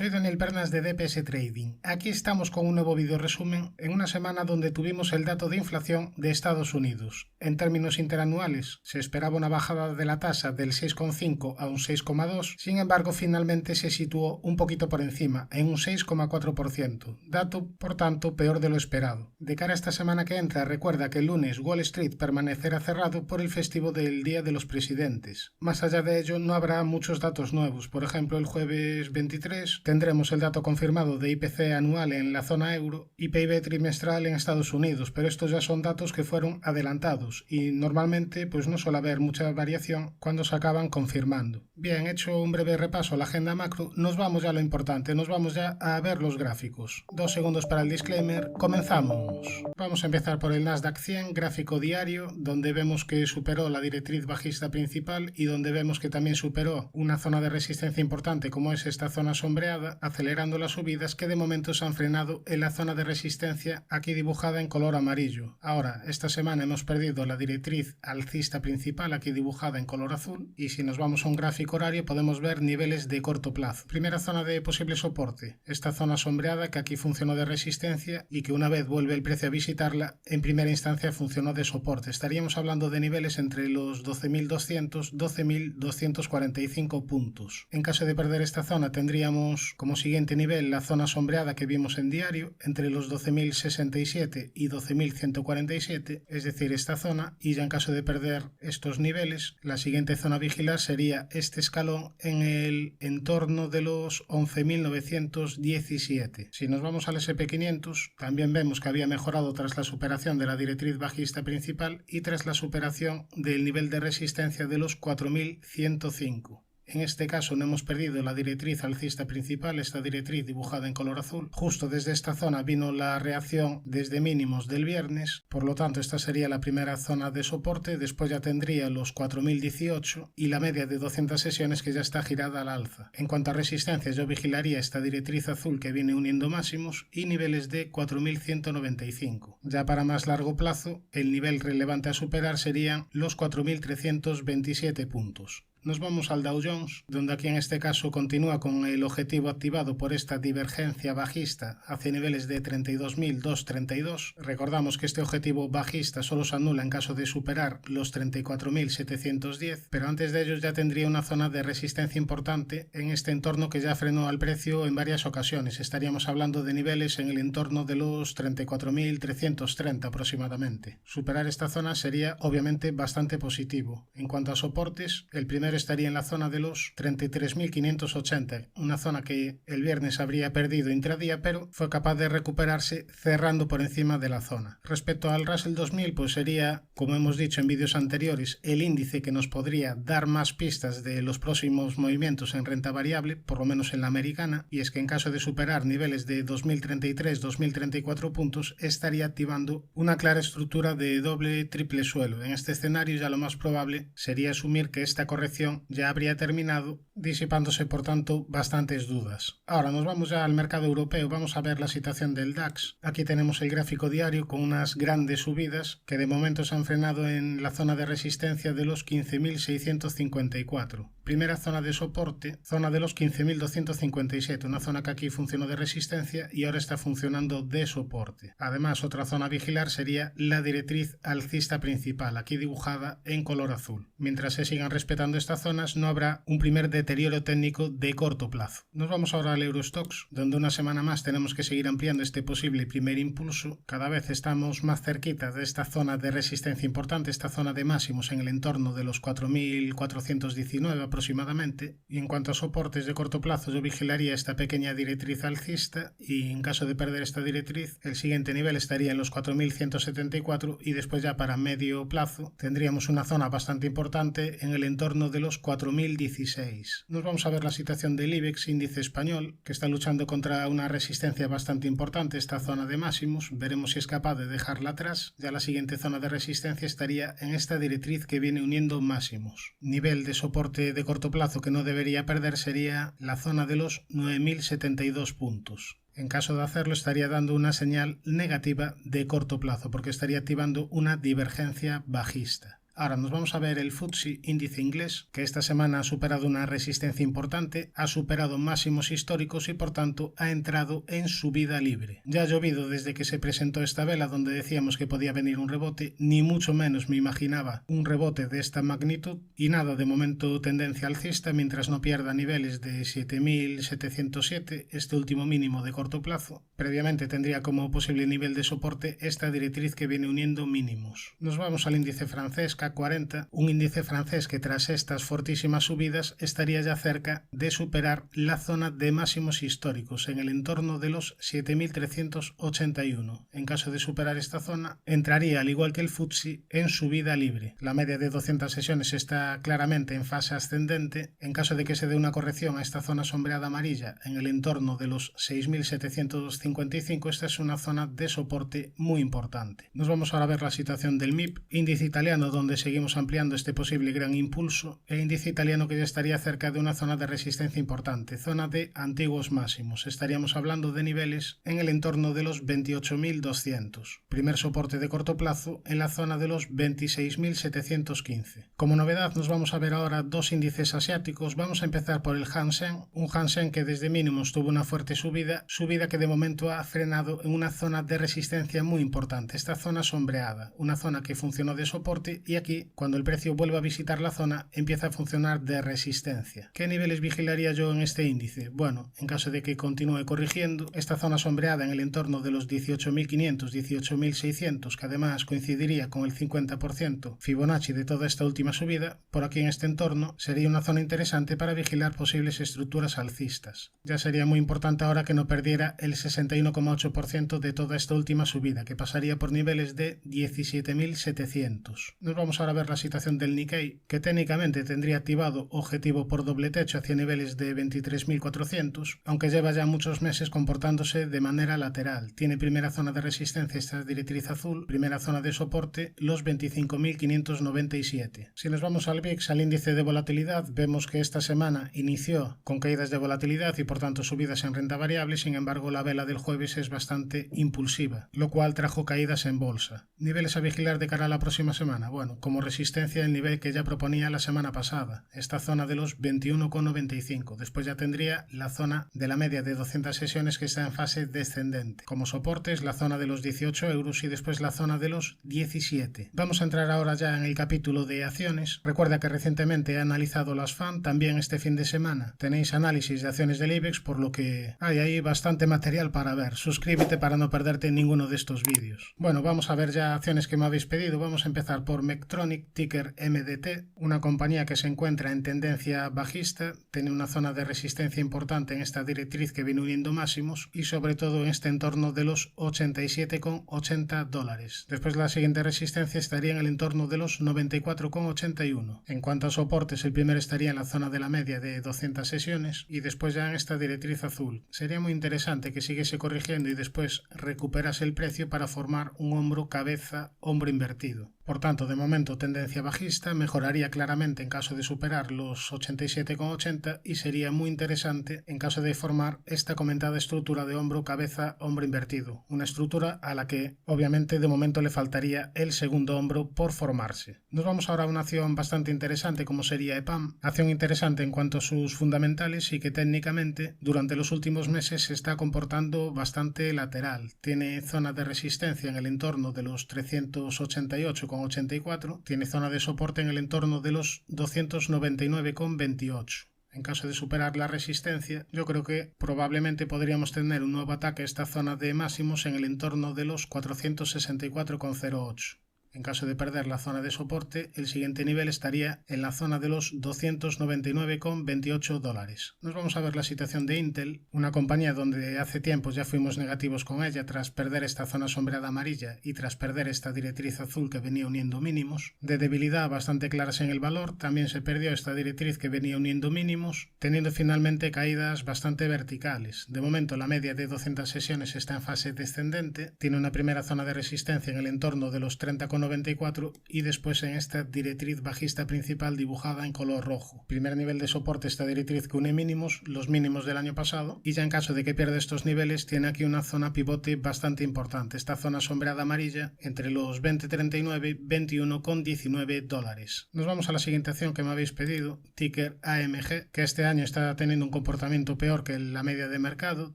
Soy Daniel Pernas de DPS Trading. Aquí estamos con un nuevo video resumen en una semana donde tuvimos el dato de inflación de Estados Unidos. En términos interanuales, se esperaba una bajada de la tasa del 6,5 a un 6,2, sin embargo finalmente se situó un poquito por encima, en un 6,4%, dato por tanto peor de lo esperado. De cara a esta semana que entra, recuerda que el lunes Wall Street permanecerá cerrado por el festivo del Día de los Presidentes. Más allá de ello no habrá muchos datos nuevos, por ejemplo el jueves 23 tendremos el dato confirmado de IPC anual en la zona euro y PIB trimestral en Estados Unidos, pero estos ya son datos que fueron adelantados y normalmente pues no suele haber mucha variación cuando se acaban confirmando. Bien, hecho un breve repaso a la agenda macro, nos vamos ya a lo importante, nos vamos ya a ver los gráficos. 2 segundos para el disclaimer, comenzamos. Vamos a empezar por el Nasdaq 100, gráfico diario, donde vemos que superó la directriz bajista principal y donde vemos que también superó una zona de resistencia importante como es esta zona sombreada, acelerando las subidas que de momento se han frenado en la zona de resistencia aquí dibujada en color amarillo. Ahora, esta semana hemos perdido la directriz alcista principal aquí dibujada en color azul y si nos vamos a un gráfico horario podemos ver niveles de corto plazo. Primera zona de posible soporte, esta zona sombreada que aquí funcionó de resistencia y que una vez vuelve el precio a visitarla, en primera instancia funcionó de soporte. Estaríamos hablando de niveles entre los 12.200 y 12.245 puntos. En caso de perder esta zona tendríamos como siguiente nivel la zona sombreada que vimos en diario entre los 12.067 y 12.147, es decir, esta zona, y ya en caso de perder estos niveles, la siguiente zona a vigilar sería este escalón en el entorno de los 11.917. Si nos vamos al SP500, también vemos que había mejorado tras la superación de la directriz bajista principal y tras la superación del nivel de resistencia de los 4.105. En este caso no hemos perdido la directriz alcista principal, esta directriz dibujada en color azul. Justo desde esta zona vino la reacción desde mínimos del viernes, por lo tanto esta sería la primera zona de soporte, después ya tendría los 4.018 y la media de 200 sesiones que ya está girada al alza. En cuanto a resistencias yo vigilaría esta directriz azul que viene uniendo máximos y niveles de 4.195. Ya para más largo plazo, el nivel relevante a superar serían los 4.327 puntos. Nos vamos al Dow Jones, donde aquí en este caso continúa con el objetivo activado por esta divergencia bajista hacia niveles de 32.232. Recordamos que este objetivo bajista solo se anula en caso de superar los 34.710, pero antes de ello ya tendría una zona de resistencia importante en este entorno que ya frenó al precio en varias ocasiones. Estaríamos hablando de niveles en el entorno de los 34.330 aproximadamente. Superar esta zona sería obviamente bastante positivo. En cuanto a soportes, el primer estaría en la zona de los 33.580, una zona que el viernes habría perdido intradía, pero fue capaz de recuperarse cerrando por encima de la zona. Respecto al Russell 2000, pues sería, como hemos dicho en vídeos anteriores, el índice que nos podría dar más pistas de los próximos movimientos en renta variable, por lo menos en la americana, y es que en caso de superar niveles de 2033-2034 puntos, estaría activando una clara estructura de doble triple suelo. En este escenario ya lo más probable sería asumir que esta corrección ya habría terminado, disipándose por tanto bastantes dudas. Ahora nos vamos ya al mercado europeo, vamos a ver la situación del DAX. Aquí tenemos el gráfico diario con unas grandes subidas que de momento se han frenado en la zona de resistencia de los 15.654. Primera zona de soporte, zona de los 15.257, una zona que aquí funcionó de resistencia y ahora está funcionando de soporte. Además, otra zona a vigilar sería la directriz alcista principal, aquí dibujada en color azul. Mientras se sigan respetando estas zonas, no habrá un primer deterioro técnico de corto plazo. Nos vamos ahora al Eurostoxx, donde una semana más tenemos que seguir ampliando este posible primer impulso. Cada vez estamos más cerquita de esta zona de resistencia importante, esta zona de máximos en el entorno de los 4.419 aproximadamente, y en cuanto a soportes de corto plazo yo vigilaría esta pequeña directriz alcista y en caso de perder esta directriz el siguiente nivel estaría en los 4.174 y después ya para medio plazo tendríamos una zona bastante importante en el entorno de los 4.016. Nos vamos a ver la situación del IBEX, índice español, que está luchando contra una resistencia bastante importante, esta zona de máximos. Veremos si es capaz de dejarla atrás. Ya la siguiente zona de resistencia estaría en esta directriz que viene uniendo máximos. Nivel de soporte de corto plazo que no debería perder sería la zona de los 9.072 puntos. En caso de hacerlo estaría dando una señal negativa de corto plazo porque estaría activando una divergencia bajista. Ahora nos vamos a ver el FTSE índice inglés, que esta semana ha superado una resistencia importante, ha superado máximos históricos y por tanto ha entrado en subida libre. Ya ha llovido desde que se presentó esta vela donde decíamos que podía venir un rebote, ni mucho menos me imaginaba un rebote de esta magnitud y nada, de momento tendencia alcista mientras no pierda niveles de 7.707, este último mínimo de corto plazo. Previamente tendría como posible nivel de soporte esta directriz que viene uniendo mínimos. Nos vamos al índice francés CAC 40, un índice francés que tras estas fortísimas subidas estaría ya cerca de superar la zona de máximos históricos en el entorno de los 7.381. En caso de superar esta zona, entraría al igual que el FTSE en subida libre. La media de 200 sesiones está claramente en fase ascendente. En caso de que se dé una corrección a esta zona sombreada amarilla en el entorno de los 6.755, esta es una zona de soporte muy importante. Nos vamos ahora a ver la situación del MIP, índice italiano donde seguimos ampliando este posible gran impulso, e índice italiano que ya estaría cerca de una zona de resistencia importante, zona de antiguos máximos. Estaríamos hablando de niveles en el entorno de los 28.200. Primer soporte de corto plazo en la zona de los 26.715. Como novedad nos vamos a ver ahora dos índices asiáticos. Vamos a empezar por el Hang-Seng, un Hang-Seng que desde mínimos tuvo una fuerte subida que de momento ha frenado en una zona de resistencia muy importante, esta zona sombreada, una zona que funcionó de soporte y aquí, cuando el precio vuelva a visitar la zona, empieza a funcionar de resistencia. ¿Qué niveles vigilaría yo en este índice? Bueno, en caso de que continúe corrigiendo, esta zona sombreada en el entorno de los 18.500, 18.600, que además coincidiría con el 50% Fibonacci de toda esta última subida, por aquí en este entorno sería una zona interesante para vigilar posibles estructuras alcistas. Ya sería muy importante ahora que no perdiera el 61,8% de toda esta última subida, que pasaría por niveles de 17.700. Nos vamos ahora a ver la situación del Nikkei, que técnicamente tendría activado objetivo por doble techo hacia niveles de 23.400, aunque lleva ya muchos meses comportándose de manera lateral. Tiene primera zona de resistencia esta directriz azul, primera zona de soporte los 25.597. Si nos vamos al VIX, al índice de volatilidad, vemos que esta semana inició con caídas de volatilidad y por tanto subidas en renta variable, sin embargo la vela del jueves es bastante impulsiva, lo cual trajo caídas en bolsa. Niveles a vigilar de cara a la próxima semana. Bueno, como resistencia el nivel que ya proponía la semana pasada, esta zona de los 21,95. Después ya tendría la zona de la media de 200 sesiones que está en fase descendente. Como soportes la zona de los 18 euros y después la zona de los 17. Vamos a entrar ahora ya en el capítulo de acciones. Recuerda que recientemente he analizado las FAN, también este fin de semana tenéis análisis de acciones del IBEX, por lo que hay ahí bastante material para ver. Suscríbete para no perderte ninguno de estos vídeos. Bueno, vamos a ver ya acciones que me habéis pedido. Vamos a empezar por Medtronic, ticker MDT, una compañía que se encuentra en tendencia bajista, tiene una zona de resistencia importante en esta directriz que viene uniendo máximos y sobre todo en este entorno de los 87,80 dólares. Después la siguiente resistencia estaría en el entorno de los 94,81. En cuanto a soportes, el primero estaría en la zona de la media de 200 sesiones y después ya en esta directriz azul. Sería muy interesante que siguiese corrigiendo y después recuperase el precio para formar un hombro, cabeza, hombro invertido. Por tanto, de momento tendencia bajista, mejoraría claramente en caso de superar los 87,80 y sería muy interesante en caso de formar esta comentada estructura de hombro, cabeza, hombro invertido. Una estructura a la que obviamente de momento le faltaría el segundo hombro por formarse. Nos vamos ahora a una acción bastante interesante como sería EPAM, acción interesante en cuanto a sus fundamentales y que técnicamente durante los últimos meses se está comportando bastante lateral. Tiene zona de resistencia en el entorno de los 388,84, tiene zona de soporte en el entorno de los 299,28. En caso de superar la resistencia, yo creo que probablemente podríamos tener un nuevo ataque a esta zona de máximos en el entorno de los 464,08. En caso de perder la zona de soporte, el siguiente nivel estaría en la zona de los 299,28 dólares. Nos vamos a ver la situación de Intel, una compañía donde hace tiempo ya fuimos negativos con ella tras perder esta zona sombreada amarilla y tras perder esta directriz azul que venía uniendo mínimos. De debilidad bastante claras en el valor, también se perdió esta directriz que venía uniendo mínimos, teniendo finalmente caídas bastante verticales. De momento la media de 200 sesiones está en fase descendente, tiene una primera zona de resistencia en el entorno de los 30,90 11,94 y después en esta directriz bajista principal dibujada en color rojo. Primer nivel de soporte, esta directriz que une mínimos, los mínimos del año pasado, y ya en caso de que pierda estos niveles tiene aquí una zona pivote bastante importante, esta zona sombreada amarilla entre los 20,39 y 21,19 dólares. Nos vamos a la siguiente acción que me habéis pedido, ticker AMG, que este año está teniendo un comportamiento peor que la media de mercado,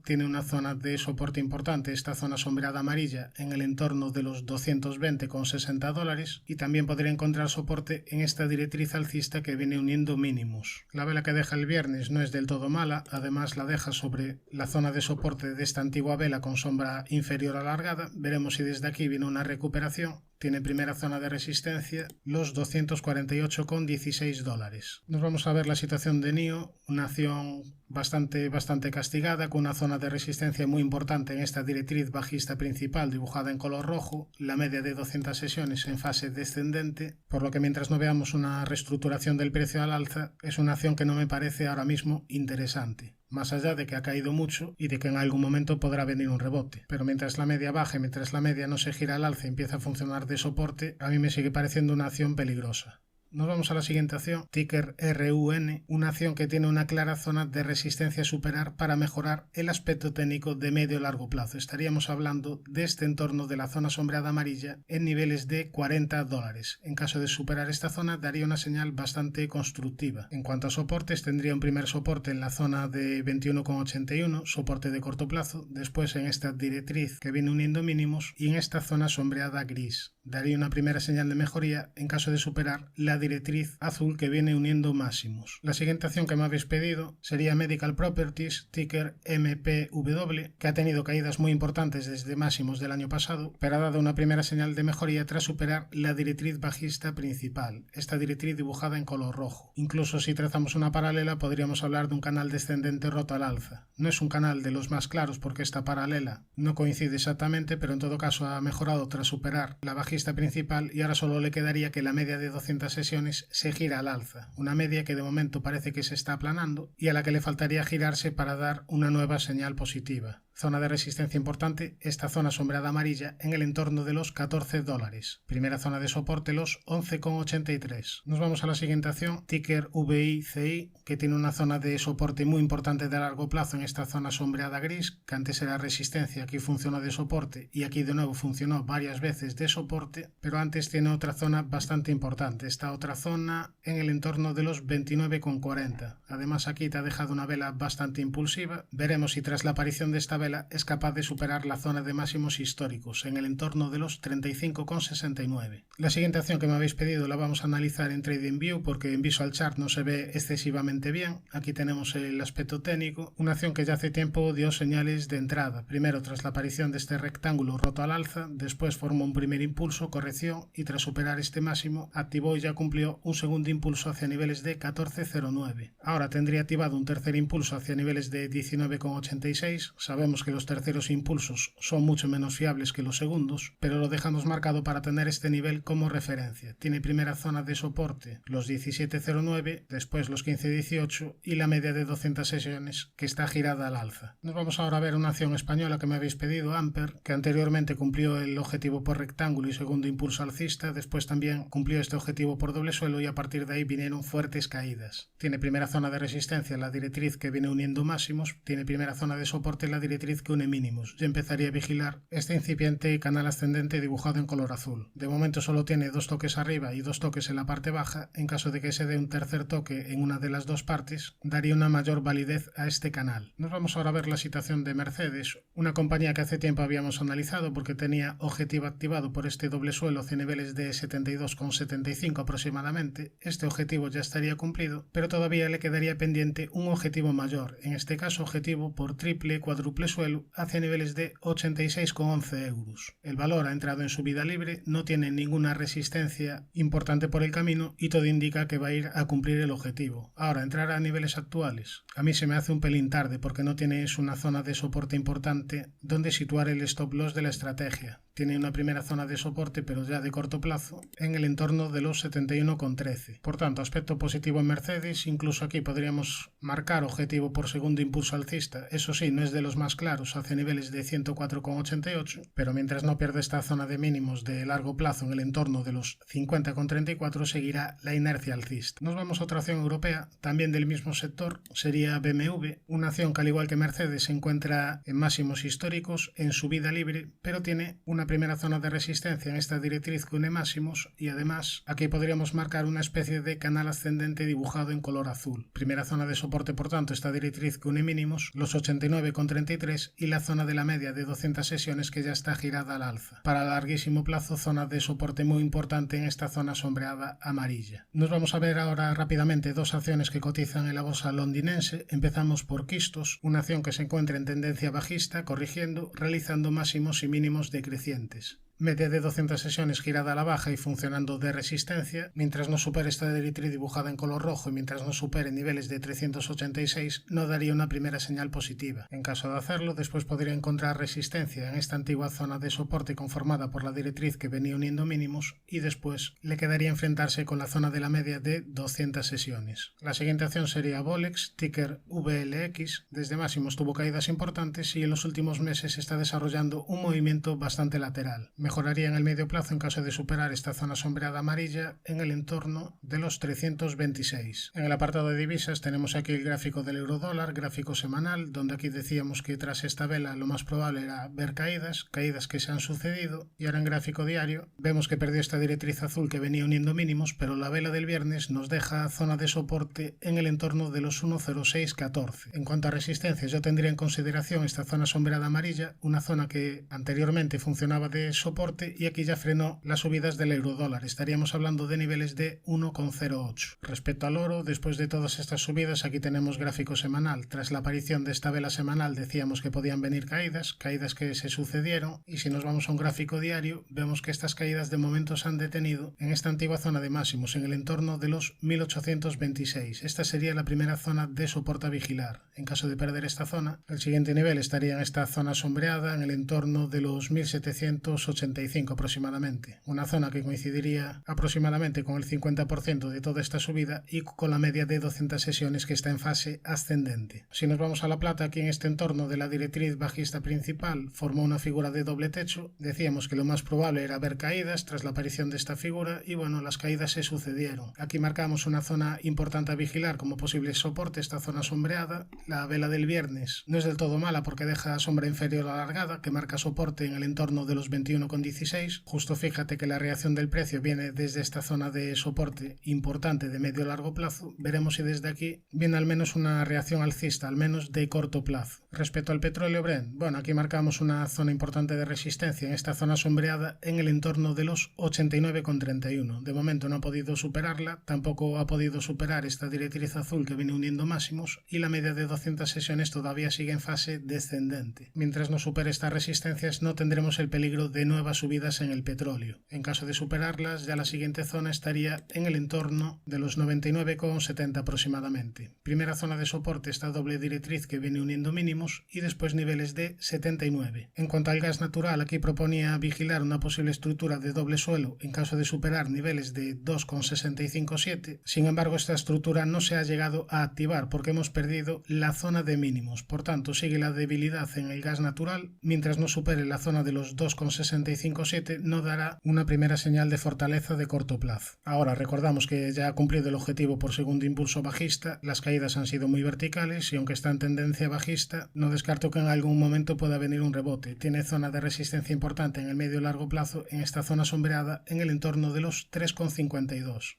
tiene una zona de soporte importante, esta zona sombreada amarilla en el entorno de los 220,60 dólares, y también podría encontrar soporte en esta directriz alcista que viene uniendo mínimos. La vela que deja el viernes no es del todo mala, además la deja sobre la zona de soporte de esta antigua vela con sombra inferior alargada. Veremos si desde aquí viene una recuperación. Tiene primera zona de resistencia los 248,16 dólares. Nos vamos a ver la situación de NIO, una acción bastante castigada, con una zona de resistencia muy importante en esta directriz bajista principal dibujada en color rojo, la media de 200 sesiones en fase descendente, por lo que mientras no veamos una reestructuración del precio al alza, es una acción que no me parece ahora mismo interesante. Más allá de que ha caído mucho y de que en algún momento podrá venir un rebote. Pero mientras la media baje, mientras la media no se gira al alza y empieza a funcionar de soporte, a mí me sigue pareciendo una acción peligrosa. Nos vamos a la siguiente acción, ticker RUN, una acción que tiene una clara zona de resistencia a superar para mejorar el aspecto técnico de medio a largo plazo. Estaríamos hablando de este entorno de la zona sombreada amarilla en niveles de 40 dólares. En caso de superar esta zona daría una señal bastante constructiva. En cuanto a soportes, tendría un primer soporte en la zona de 21,81, soporte de corto plazo, después en esta directriz que viene uniendo mínimos y en esta zona sombreada gris. Daría una primera señal de mejoría en caso de superar la directriz azul que viene uniendo máximos. La siguiente acción que me habéis pedido sería Medical Properties, ticker MPW, que ha tenido caídas muy importantes desde máximos del año pasado, pero ha dado una primera señal de mejoría tras superar la directriz bajista principal, esta directriz dibujada en color rojo. Incluso si trazamos una paralela podríamos hablar de un canal descendente roto al alza. No es un canal de los más claros porque esta paralela no coincide exactamente, pero en todo caso ha mejorado tras superar la bajista principal y ahora solo le quedaría que la media de 200 sesiones se gira al alza, una media que de momento parece que se está aplanando y a la que le faltaría girarse para dar una nueva señal positiva. Zona de resistencia importante, esta zona sombreada amarilla en el entorno de los 14 dólares. Primera zona de soporte los 11,83. Nos vamos a la siguiente acción, ticker VICI, que tiene una zona de soporte muy importante de largo plazo en esta zona sombreada gris, que antes era resistencia, aquí funcionó de soporte y aquí de nuevo funcionó varias veces de soporte, pero antes tiene otra zona bastante importante, esta otra zona en el entorno de los 29,40. Además aquí te ha dejado una vela bastante impulsiva. Veremos si tras la aparición de esta vela es capaz de superar la zona de máximos históricos en el entorno de los 35,69. La siguiente acción que me habéis pedido la vamos a analizar en TradingView porque en Visual Chart no se ve excesivamente bien. Aquí tenemos el aspecto técnico, una acción que ya hace tiempo dio señales de entrada. Primero tras la aparición de este rectángulo roto al alza, después formó un primer impulso, corrección y tras superar este máximo activó y ya cumplió un segundo impulso hacia niveles de 14,09. Ahora tendría activado un tercer impulso hacia niveles de 19,86. Sabemos que los terceros impulsos son mucho menos fiables que los segundos, pero lo dejamos marcado para tener este nivel como referencia. Tiene primera zona de soporte los 17,09, después los 15,18 y la media de 200 sesiones que está girada al alza. Nos vamos ahora a ver una acción española que me habéis pedido, Amper, que anteriormente cumplió el objetivo por rectángulo y segundo impulso alcista, después también cumplió este objetivo por doble suelo y a partir de ahí vinieron fuertes caídas. Tiene primera zona de resistencia la directriz que viene uniendo máximos, tiene primera zona de soporte la directriz que une mínimos. Yo empezaría a vigilar este incipiente canal ascendente dibujado en color azul. De momento solo tiene dos toques arriba y dos toques en la parte baja. En caso de que se dé un tercer toque en una de las dos partes, daría una mayor validez a este canal. Nos vamos ahora a ver la situación de Mercedes, una compañía que hace tiempo habíamos analizado porque tenía objetivo activado por este doble suelo hacia niveles de 72,75 aproximadamente. Este objetivo ya estaría cumplido, pero todavía le quedaría pendiente un objetivo mayor, en este caso objetivo por triple, cuádruple suelo hacia niveles de 86,11 euros. El valor ha entrado en subida libre, no tiene ninguna resistencia importante por el camino y todo indica que va a ir a cumplir el objetivo. Ahora, entrar a niveles actuales. A mí se me hace un pelín tarde porque no tienes una zona de soporte importante donde situar el stop loss de la estrategia. tiene una primera zona de soporte, pero ya de corto plazo, en el entorno de los 71,13. Por tanto, aspecto positivo en Mercedes, incluso aquí podríamos marcar objetivo por segundo impulso alcista. Eso sí, no es de los más claros, hace niveles de 104,88, pero mientras no pierda esta zona de mínimos de largo plazo en el entorno de los 50,34, seguirá la inercia alcista. Nos vamos a otra acción europea, también del mismo sector, sería BMW, una acción que al igual que Mercedes se encuentra en máximos históricos, en subida libre, pero tiene una primera zona de resistencia en esta directriz que une máximos y además aquí podríamos marcar una especie de canal ascendente dibujado en color azul. Primera zona de soporte, por tanto, esta directriz que une mínimos, los 89,33 y la zona de la media de 200 sesiones que ya está girada al alza. Para larguísimo plazo, zona de soporte muy importante en esta zona sombreada amarilla. Nos vamos a ver ahora rápidamente dos acciones que cotizan en la bolsa londinense. Empezamos por Kistos, una acción que se encuentra en tendencia bajista, corrigiendo, realizando máximos y mínimos decrecientes. Media de 200 sesiones girada a la baja y funcionando de resistencia. Mientras no supere esta directriz dibujada en color rojo y mientras no supere niveles de 386, no daría una primera señal positiva. En caso de hacerlo, después podría encontrar resistencia en esta antigua zona de soporte conformada por la directriz que venía uniendo mínimos y después le quedaría enfrentarse con la zona de la media de 200 sesiones. La siguiente acción sería Volex, ticker VLX. Desde máximos tuvo caídas importantes y en los últimos meses está desarrollando un movimiento bastante lateral. Mejoraría en el medio plazo en caso de superar esta zona sombreada amarilla en el entorno de los 326. En el apartado de divisas tenemos aquí el gráfico del eurodólar, gráfico semanal, donde aquí decíamos que tras esta vela lo más probable era ver caídas que se han sucedido, y ahora en gráfico diario vemos que perdió esta directriz azul que venía uniendo mínimos, pero la vela del viernes nos deja zona de soporte en el entorno de los 1,0614. En cuanto a resistencia, yo tendría en consideración esta zona sombreada amarilla, una zona que anteriormente funcionaba de soporte y aquí ya frenó las subidas del eurodólar. Estaríamos hablando de niveles de 1,08. Respecto al oro, después de todas estas subidas, aquí tenemos gráfico semanal. Tras la aparición de esta vela semanal decíamos que podían venir caídas que se sucedieron, y si nos vamos a un gráfico diario, vemos que estas caídas de momento se han detenido en esta antigua zona de máximos, en el entorno de los 1826. Esta sería la primera zona de soporte a vigilar. En caso de perder esta zona, el siguiente nivel estaría en esta zona sombreada, en el entorno de los 1785 aproximadamente, una zona que coincidiría aproximadamente con el 50% de toda esta subida y con la media de 200 sesiones que está en fase ascendente. Si nos vamos a la plata, aquí en este entorno de la directriz bajista principal formó una figura de doble techo. Decíamos que lo más probable era ver caídas tras la aparición de esta figura y bueno, las caídas se sucedieron. Aquí marcamos una zona importante a vigilar como posible soporte, esta zona sombreada. La vela del viernes no es del todo mala porque deja sombra inferior alargada que marca soporte en el entorno de los 21,16. Justo fíjate que la reacción del precio viene desde esta zona de soporte importante de medio a largo plazo. Veremos si desde aquí viene al menos una reacción alcista, al menos de corto plazo. Respecto al petróleo Brent, bueno, aquí marcamos una zona importante de resistencia en esta zona sombreada en el entorno de los 89,31. De momento no ha podido superarla, tampoco ha podido superar esta directriz azul que viene uniendo máximos y la media de 200 sesiones todavía sigue en fase descendente. Mientras no supere estas resistencias no tendremos el peligro de nuevas subidas en el petróleo. En caso de superarlas, ya la siguiente zona estaría en el entorno de los 99,70 aproximadamente. Primera zona de soporte, esta doble directriz que viene uniendo mínimos y después niveles de 79. En cuanto al gas natural, aquí proponía vigilar una posible estructura de doble suelo en caso de superar niveles de 2,657. Sin embargo, esta estructura no se ha llegado a activar porque hemos perdido la zona de mínimos. Por tanto, sigue la debilidad en el gas natural. Mientras no supere la zona de los 2,657 no dará una primera señal de fortaleza de corto plazo. Ahora recordamos que ya ha cumplido el objetivo por segundo impulso bajista, las caídas han sido muy verticales y aunque está en tendencia bajista, no descarto que en algún momento pueda venir un rebote. Tiene zona de resistencia importante en el medio y largo plazo en esta zona sombreada en el entorno de los 3,52.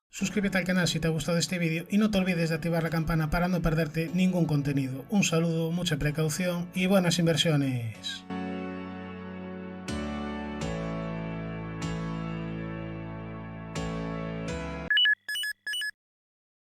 Suscríbete al canal si te ha gustado este vídeo y no te olvides de activar la campana para no perderte ningún contenido. Un saludo, mucha precaución y buenas inversiones.